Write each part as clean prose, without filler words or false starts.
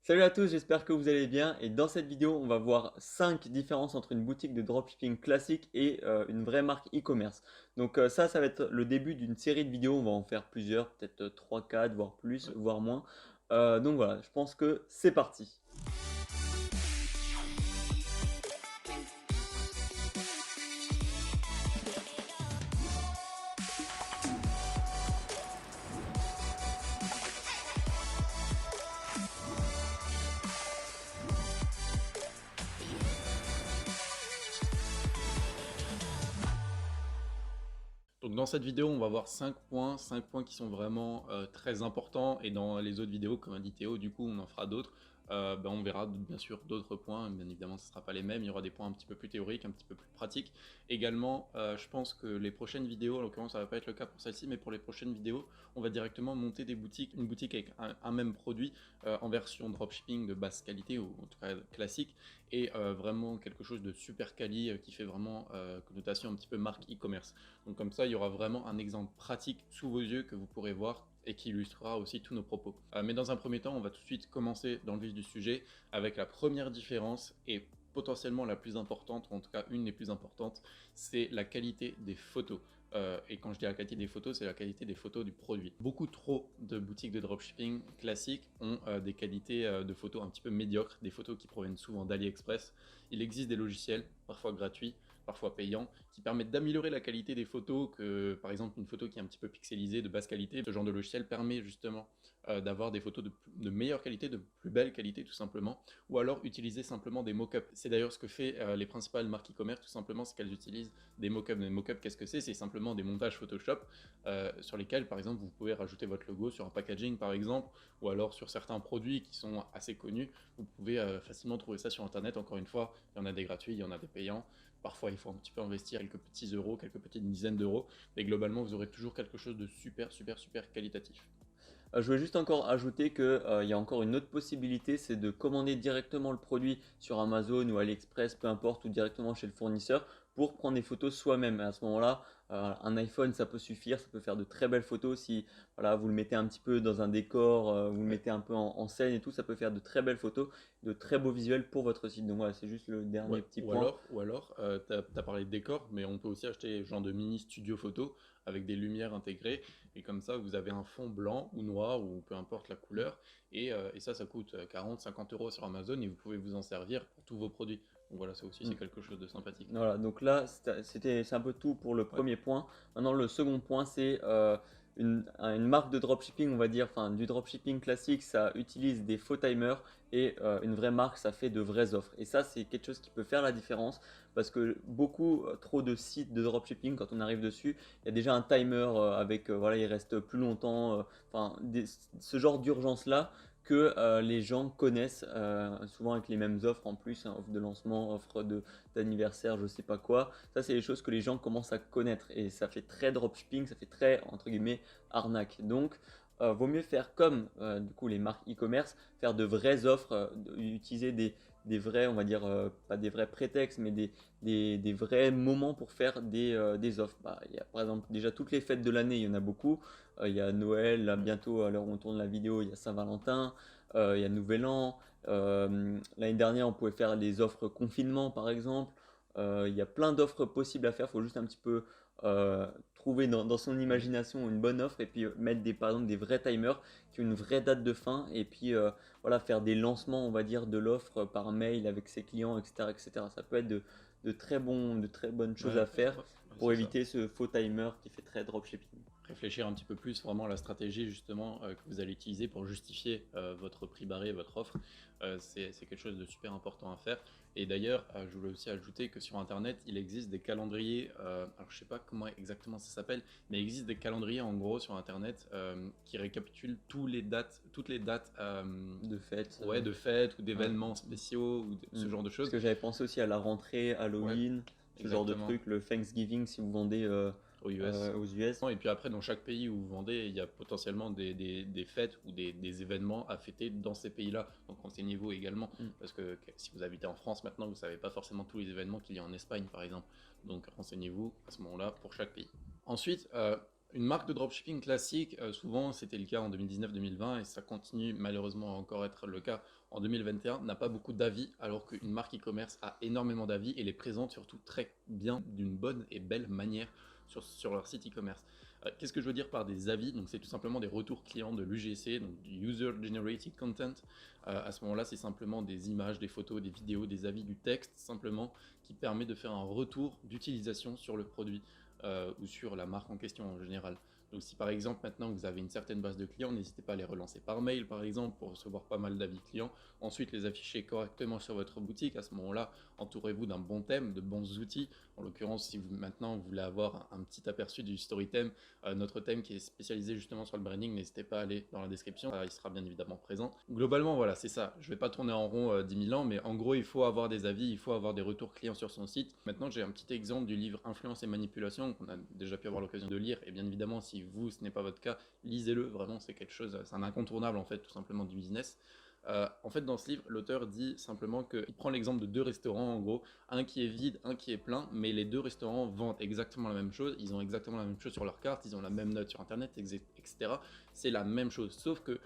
Salut à tous, j'espère que vous allez bien et dans cette vidéo on va voir 5 différences entre une boutique de dropshipping classique et une vraie marque e-commerce. Donc ça va être le début d'une série de vidéos, on va en faire plusieurs, peut-être 3, 4, voire plus, Ouais. voire moins. Donc voilà, je pense que c'est parti. Donc dans cette vidéo, on va voir 5 points qui sont vraiment très importants. Et dans les autres vidéos, comme a dit Théo, du coup, on en fera d'autres. On verra bien sûr d'autres points. Bien évidemment, ce ne sera pas les mêmes. Il y aura des points un petit peu plus théoriques, un petit peu plus pratiques. Également, je pense que les prochaines vidéos, en l'occurrence, ça ne va pas être le cas pour celle-ci, mais pour les prochaines vidéos, on va directement monter des boutiques, une boutique avec un même produit en version dropshipping de basse qualité, ou en tout cas classique, et vraiment quelque chose de super quali qui fait vraiment connotation un petit peu marque e-commerce. Donc comme ça, il y aura vraiment un exemple pratique sous vos yeux que vous pourrez voir et qui illustrera aussi tous nos propos. Mais dans un premier temps, on va tout de suite commencer dans le vif du sujet avec la première différence et potentiellement la plus importante, ou en tout cas une des plus importantes, c'est la qualité des photos. Et quand je dis la qualité des photos, c'est la qualité des photos du produit. Beaucoup trop de boutiques de dropshipping classiques ont des qualités de photos un petit peu médiocres, des photos qui proviennent souvent d'AliExpress. Il existe des logiciels, parfois gratuits, parfois payants, qui permettent d'améliorer la qualité des photos, que par exemple une photo qui est un petit peu pixelisée, de basse qualité, ce genre de logiciel permet justement d'avoir des photos de meilleure qualité, de plus belle qualité tout simplement, ou alors utiliser simplement des mock-ups. C'est d'ailleurs ce que fait les principales marques e-commerce, tout simplement, c'est qu'elles utilisent des mock-ups. Des mock-ups, qu'est-ce que c'est? C'est simplement des montages Photoshop sur lesquels par exemple vous pouvez rajouter votre logo sur un packaging par exemple, ou alors sur certains produits qui sont assez connus, vous pouvez facilement trouver ça sur internet. Encore une fois, il y en a des gratuits, il y en a des payants. Parfois, il faut un petit peu investir quelques petits euros, quelques petites dizaines d'euros, mais globalement, vous aurez toujours quelque chose de super, super, super qualitatif. Je voulais juste encore ajouter que, il y a encore une autre possibilité, c'est de commander directement le produit sur Amazon ou AliExpress, peu importe, ou directement chez le fournisseur pour prendre des photos soi-même. Et à ce moment-là, un iPhone, ça peut suffire, ça peut faire de très belles photos si voilà, vous le mettez un petit peu dans un décor, vous le Ouais. mettez un peu en scène et tout, ça peut faire de très belles photos, de très beaux visuels pour votre site. Donc voilà, c'est juste le Ouais, dernier petit point. ou alors t'as parlé de décor, mais on peut aussi acheter genre de mini studio photo avec des lumières intégrées, et comme ça vous avez un fond blanc ou noir, ou peu importe la couleur, et ça coûte 40-50 € sur Amazon, et vous pouvez vous en servir pour tous vos produits. Donc voilà, ça aussi c'est Mm. quelque chose de sympathique. Voilà, donc là, c'est un peu tout pour le Ouais. premier point. Maintenant, le second point, c'est une marque de dropshipping, on va dire, enfin du dropshipping classique, ça utilise des faux timers et une vraie marque, ça fait de vraies offres. Et ça, c'est quelque chose qui peut faire la différence parce que beaucoup trop de sites de dropshipping, quand on arrive dessus, il y a déjà un timer avec, voilà, il reste plus longtemps, enfin, ce genre d'urgence-là que les gens connaissent, souvent avec les mêmes offres en plus, hein, offre de lancement, offre d'anniversaire, je sais pas quoi. Ça, c'est les choses que les gens commencent à connaître et ça fait très dropshipping, ça fait très, entre guillemets, arnaque. Donc, vaut mieux faire comme du coup les marques e-commerce, faire de vraies offres, utiliser des vrais, on va dire, pas des vrais prétextes, mais des vrais moments pour faire des offres. Bah, il y a par exemple déjà toutes les fêtes de l'année, il y en a beaucoup. Il y a Noël, là, Ouais. bientôt, à l'heure où on tourne la vidéo, il y a Saint-Valentin, il y a Nouvel An. L'année dernière, on pouvait faire les offres confinement, par exemple. Il y a plein d'offres possibles à faire. Il faut juste un petit peu trouver dans son Mhm. imagination une bonne offre et puis mettre par exemple des vrais timers qui ont une vraie date de fin et puis voilà, faire des lancements, on va dire, de l'offre par mail avec ses clients, etc., etc. Ça peut être de très bonnes choses Ouais, à faire ouais, pour c'est ça. éviter ce faux timer qui fait très dropshipping. Réfléchir un petit peu plus vraiment à la stratégie justement que vous allez utiliser pour justifier votre prix barré, votre offre. C'est quelque chose de super important à faire. Et d'ailleurs, je voulais aussi ajouter que sur Internet, il existe des calendriers, alors je sais pas comment exactement ça s'appelle, mais il existe des calendriers en gros sur Internet qui récapitulent toutes les dates De fait. ouais, de fêtes ou Ouais. d'événements spéciaux ou ce Mm. genre de Parce choses. que j'avais pensé aussi à la rentrée, Ouais, Halloween, ce genre de exactement, truc, le Thanksgiving si vous vendez aux US. aux US. Et puis après, dans chaque pays où vous vendez, il y a potentiellement des fêtes ou des événements à fêter dans ces pays-là. Donc renseignez-vous également, Mm. parce que si vous habitez en France maintenant, vous ne savez pas forcément tous les événements qu'il y a en Espagne, par exemple. Donc renseignez-vous à ce moment-là pour chaque pays. Ensuite, Une marque de dropshipping classique, souvent c'était le cas en 2019-2020 et ça continue malheureusement à encore être le cas en 2021, n'a pas beaucoup d'avis alors qu'une marque e-commerce a énormément d'avis et les présente surtout très bien d'une bonne et belle manière sur leur site e-commerce. Qu'est-ce que je veux dire par des avis? Donc c'est tout simplement des retours clients de l'UGC, donc du User Generated Content. À ce moment-là, c'est simplement des images, des photos, des vidéos, des avis, du texte simplement qui permet de faire un retour d'utilisation sur le produit ou sur la marque en question en général. Donc si par exemple maintenant vous avez une certaine base de clients, n'hésitez pas à les relancer par mail par exemple pour recevoir pas mal d'avis clients. Ensuite les afficher correctement sur votre boutique. À ce moment-là, entourez-vous d'un bon thème, de bons outils. En l'occurrence, si maintenant vous voulez avoir un petit aperçu du story theme, notre thème qui est spécialisé justement sur le branding, n'hésitez pas à aller dans la description, il sera bien évidemment présent. Globalement voilà, c'est ça. Je ne vais pas tourner en rond 10 000 ans, mais en gros il faut avoir des avis, il faut avoir des retours clients sur son site. Maintenant j'ai un petit exemple du livre Influence et Manipulation qu'on a déjà pu avoir l'occasion de lire, et bien évidemment si vous ce n'est pas votre cas, lisez-le, vraiment c'est quelque chose, c'est un incontournable en fait tout simplement du business. En fait, dans ce livre, l'auteur dit simplement qu'il prend l'exemple de deux restaurants, en gros, un qui est vide, un qui est plein, mais les deux restaurants vendent exactement la même chose, ils ont exactement la même chose sur leur carte, ils ont la même note sur Internet, etc. C'est la même chose, sauf que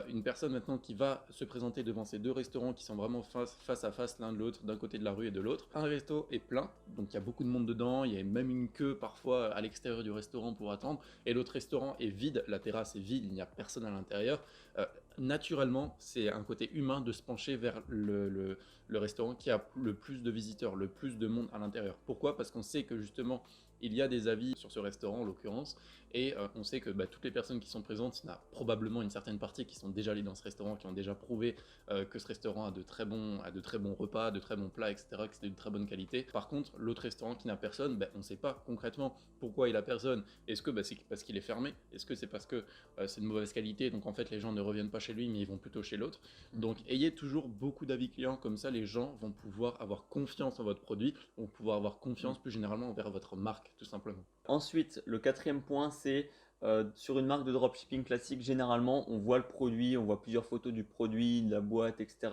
une personne maintenant qui va se présenter devant ces deux restaurants qui sont vraiment face à face l'un de l'autre, d'un côté de la rue et de l'autre, un resto est plein, donc il y a beaucoup de monde dedans, il y a même une queue parfois à l'extérieur du restaurant pour attendre, et l'autre restaurant est vide, la terrasse est vide, il n'y a personne à l'intérieur. Naturellement, c'est un côté humain de se pencher vers le restaurant qui a le plus de visiteurs, le plus de monde à l'intérieur. Pourquoi? Parce qu'on sait que justement, il y a des avis sur ce restaurant en l'occurrence, et on sait que toutes les personnes qui sont présentes, il y en a probablement une certaine partie qui sont déjà allées dans ce restaurant, qui ont déjà prouvé que ce restaurant a de très bons repas, de très bons plats, etc., que c'est de très bonne qualité. Par contre, l'autre restaurant qui n'a personne, on ne sait pas concrètement pourquoi il a personne. Est-ce que c'est parce qu'il est fermé? Est-ce que c'est parce que c'est de mauvaise qualité, donc en fait les gens ne reviennent pas chez lui, mais ils vont plutôt chez l'autre? Donc ayez toujours beaucoup d'avis clients, comme ça les gens vont pouvoir avoir confiance en votre produit, vont pouvoir avoir confiance plus généralement envers votre marque, tout simplement. Ensuite, le quatrième point, c'est sur une marque de dropshipping classique, généralement, on voit le produit, on voit plusieurs photos du produit, de la boîte, etc.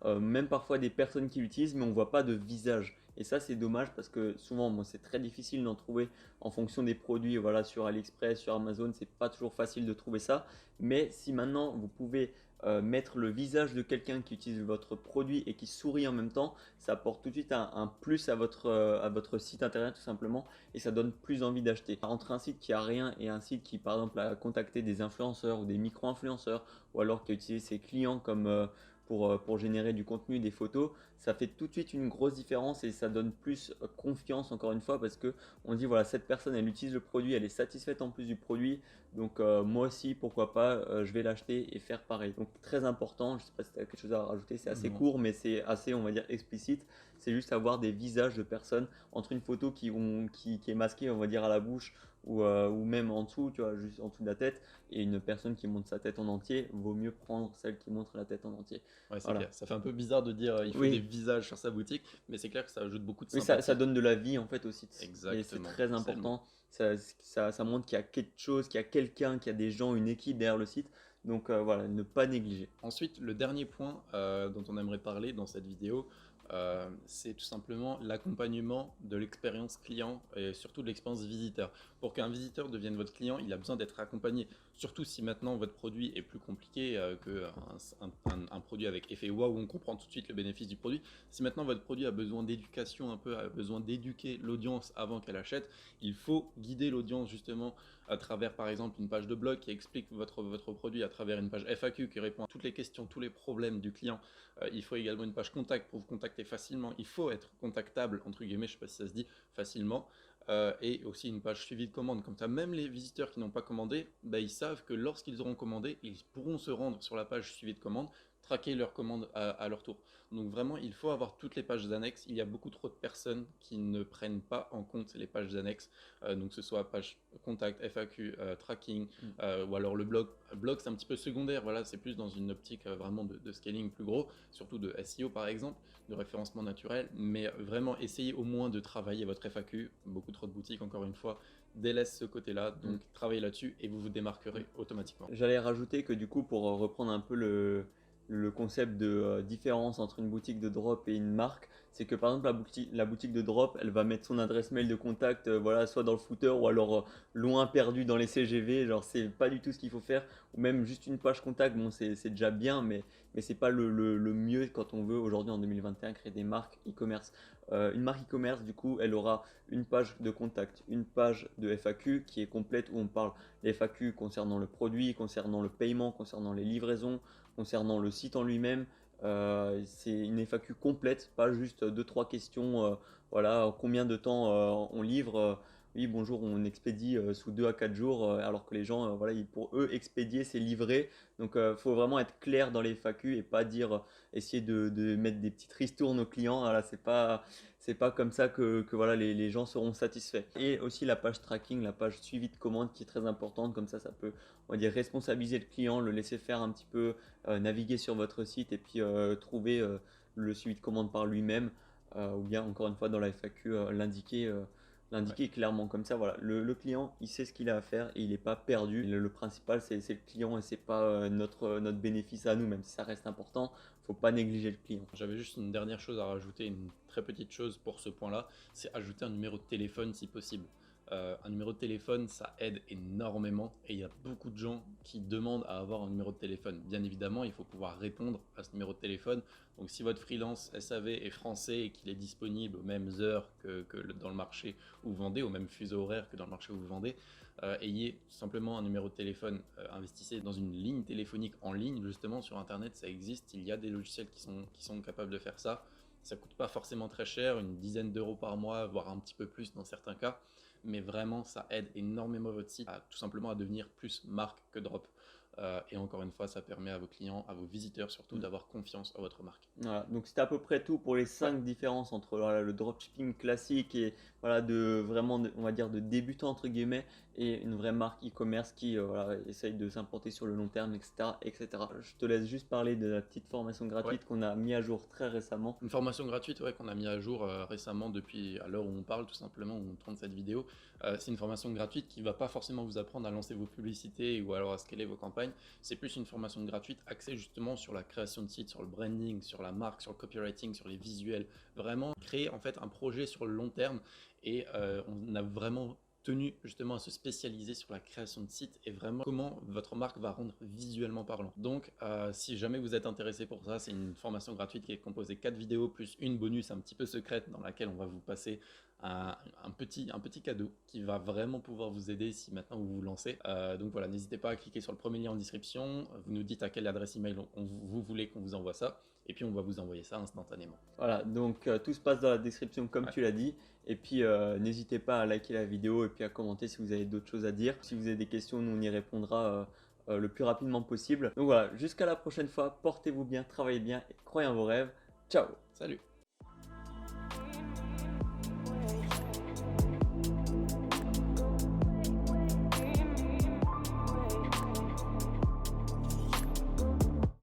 Même parfois des personnes qui l'utilisent, mais on ne voit pas de visage. Et ça, c'est dommage parce que souvent, moi, c'est très difficile d'en trouver en fonction des produits. Voilà, sur AliExpress, sur Amazon, c'est pas toujours facile de trouver ça. Mais si maintenant, vous pouvez mettre le visage de quelqu'un qui utilise votre produit et qui sourit en même temps, ça apporte tout de suite un plus à votre site internet tout simplement et ça donne plus envie d'acheter. Entre un site qui a rien et un site qui par exemple a contacté des influenceurs ou des micro-influenceurs ou alors qui a utilisé ses clients comme pour générer du contenu, des photos, ça fait tout de suite une grosse différence et ça donne plus confiance encore une fois parce que on dit voilà cette personne elle utilise le produit, elle est satisfaite en plus du produit, donc moi aussi pourquoi pas je vais l'acheter et faire pareil. Donc très important, je sais pas si tu as quelque chose à rajouter, c'est assez Non. court mais c'est assez on va dire explicite, c'est juste avoir des visages de personnes entre une photo qui est masquée on va dire à la bouche ou même en dessous, tu vois, juste en dessous de la tête, et une personne qui montre sa tête en entier, vaut mieux prendre celle qui montre la tête en entier. Ouais, c'est Voilà. clair. Ça fait un peu bizarre de dire il faut des Oui, visages sur sa boutique, mais c'est clair que ça ajoute beaucoup de oui ça sympathie. donne de la vie en fait au site. Et c'est Exactement, très c'est le mot. important. Ça montre qu'il y a quelque chose, qu'il y a quelqu'un, qu'il y a des gens, une équipe derrière le site. Donc voilà, ne pas négliger. Ensuite, le dernier point dont on aimerait parler dans cette vidéo, c'est tout simplement l'accompagnement de l'expérience client et surtout de l'expérience visiteur. Pour qu'un visiteur devienne votre client, il a besoin d'être accompagné. Surtout si maintenant votre produit est plus compliqué qu'un produit avec effet wow où on comprend tout de suite le bénéfice du produit. Si maintenant votre produit a besoin d'éducation un peu, a besoin d'éduquer l'audience avant qu'elle achète, il faut guider l'audience justement à travers par exemple une page de blog qui explique votre produit, à travers une page FAQ qui répond à toutes les questions, tous les problèmes du client. Il faut également une page contact pour vous contacter facilement. Il faut être contactable, entre guillemets, je ne sais pas si ça se dit, facilement. Et aussi une page suivi de commande. Comme ça, même les visiteurs qui n'ont pas commandé, ils savent que lorsqu'ils auront commandé, ils pourront se rendre sur la page suivi de commande, traquer leur commande à leur tour. Donc vraiment, il faut avoir toutes les pages annexes. Il y a beaucoup trop de personnes qui ne prennent pas en compte les pages annexes. Donc que ce soit page contact, FAQ, tracking, ou alors le blog. Le blog, c'est un petit peu secondaire. Voilà, c'est plus dans une optique vraiment de scaling plus gros, surtout de SEO par exemple, de référencement naturel. Mais vraiment, essayez au moins de travailler votre FAQ. Beaucoup trop de boutiques, encore une fois, délaissent ce côté-là. Donc travaillez là-dessus et vous vous démarquerez automatiquement. J'allais rajouter que du coup, pour reprendre un peu le concept de différence entre une boutique de drop et une marque, c'est que par exemple la boutique de drop, elle va mettre son adresse mail de contact, voilà, soit dans le footer ou alors loin perdu dans les CGV, genre c'est pas du tout ce qu'il faut faire, ou même juste une page contact, bon c'est déjà bien, mais c'est pas le mieux quand on veut aujourd'hui en 2021 créer des marques e-commerce. Une marque e-commerce, du coup, elle aura une page de contact, une page de FAQ qui est complète où on parle des FAQ concernant le produit, concernant le paiement, concernant les livraisons, concernant le site en lui-même. C'est une FAQ complète, pas juste deux trois questions. Voilà, combien de temps on livre. Oui, bonjour, on expédie sous 2 à 4 jours, alors que les gens, voilà, pour eux, expédier, c'est livrer. Donc, il faut vraiment être clair dans les FAQ et pas dire, essayer de mettre des petites ristournes aux clients. Voilà, c'est pas comme ça que voilà, les gens seront satisfaits. Et aussi la page tracking, la page suivi de commande qui est très importante. Comme ça peut, on va dire, responsabiliser le client, le laisser faire un petit peu, naviguer sur votre site et puis trouver le suivi de commande par lui-même. Ou bien, encore une fois, dans la FAQ, l'indiquer clairement. Comme ça, voilà, le client, il sait ce qu'il a à faire et il n'est pas perdu. Le principal, c'est le client et c'est pas notre bénéfice à nous, même si ça reste important. Faut pas négliger le client. J'avais juste une dernière chose à rajouter, une très petite chose pour ce point-là, c'est ajouter un numéro de téléphone si possible. Un numéro de téléphone, ça aide énormément et il y a beaucoup de gens qui demandent à avoir un numéro de téléphone. Bien évidemment, il faut pouvoir répondre à ce numéro de téléphone. Donc si votre freelance SAV est français et qu'il est disponible aux mêmes heures que dans le marché où vous vendez, au même fuseau horaire que dans le marché où vous vendez, ayez simplement un numéro de téléphone, investissez dans une ligne téléphonique en ligne, justement sur internet ça existe, il y a des logiciels qui sont capables de faire ça. Ça coûte pas forcément très cher, une dizaine d'euros par mois, voire un petit peu plus dans certains cas, mais vraiment ça aide énormément votre site à tout simplement à devenir plus marque que drop. Et encore une fois, ça permet à vos clients, à vos visiteurs surtout, d'avoir confiance en votre marque. Voilà, donc c'était à peu près tout pour les 5 différences entre voilà, le dropshipping classique et voilà, de vraiment, on va dire, de débutant entre guillemets et une vraie marque e-commerce qui voilà, essaye de s'implanter sur le long terme, etc., etc. Je te laisse juste parler de la petite formation gratuite qu'on a mis à jour très récemment. Une formation gratuite qu'on a mis à jour récemment depuis à l'heure où on parle, tout simplement, où on tourne cette vidéo. C'est une formation gratuite qui ne va pas forcément vous apprendre à lancer vos publicités ou alors à scaler vos campagnes. C'est plus une formation gratuite axée justement sur la création de sites, sur le branding, sur la marque, sur le copywriting, sur les visuels. Vraiment créer en fait un projet sur le long terme et on a vraiment tenu justement à se spécialiser sur la création de sites et vraiment comment votre marque va rendre visuellement parlant. Donc si jamais vous êtes intéressé pour ça, c'est une formation gratuite qui est composée de 4 vidéos plus une bonus un petit peu secrète dans laquelle on va vous passer un petit cadeau qui va vraiment pouvoir vous aider si maintenant vous vous lancez. Donc voilà, n'hésitez pas à cliquer sur le premier lien en description, vous nous dites à quelle adresse email vous voulez qu'on vous envoie ça et puis on va vous envoyer ça instantanément. Voilà, donc tout se passe dans la description comme tu l'as dit. Et puis n'hésitez pas à liker la vidéo et puis à commenter si vous avez d'autres choses à dire. Si vous avez des questions, nous on y répondra le plus rapidement possible. Donc voilà, jusqu'à la prochaine fois, portez-vous bien, travaillez bien et croyez en vos rêves. Ciao! Salut!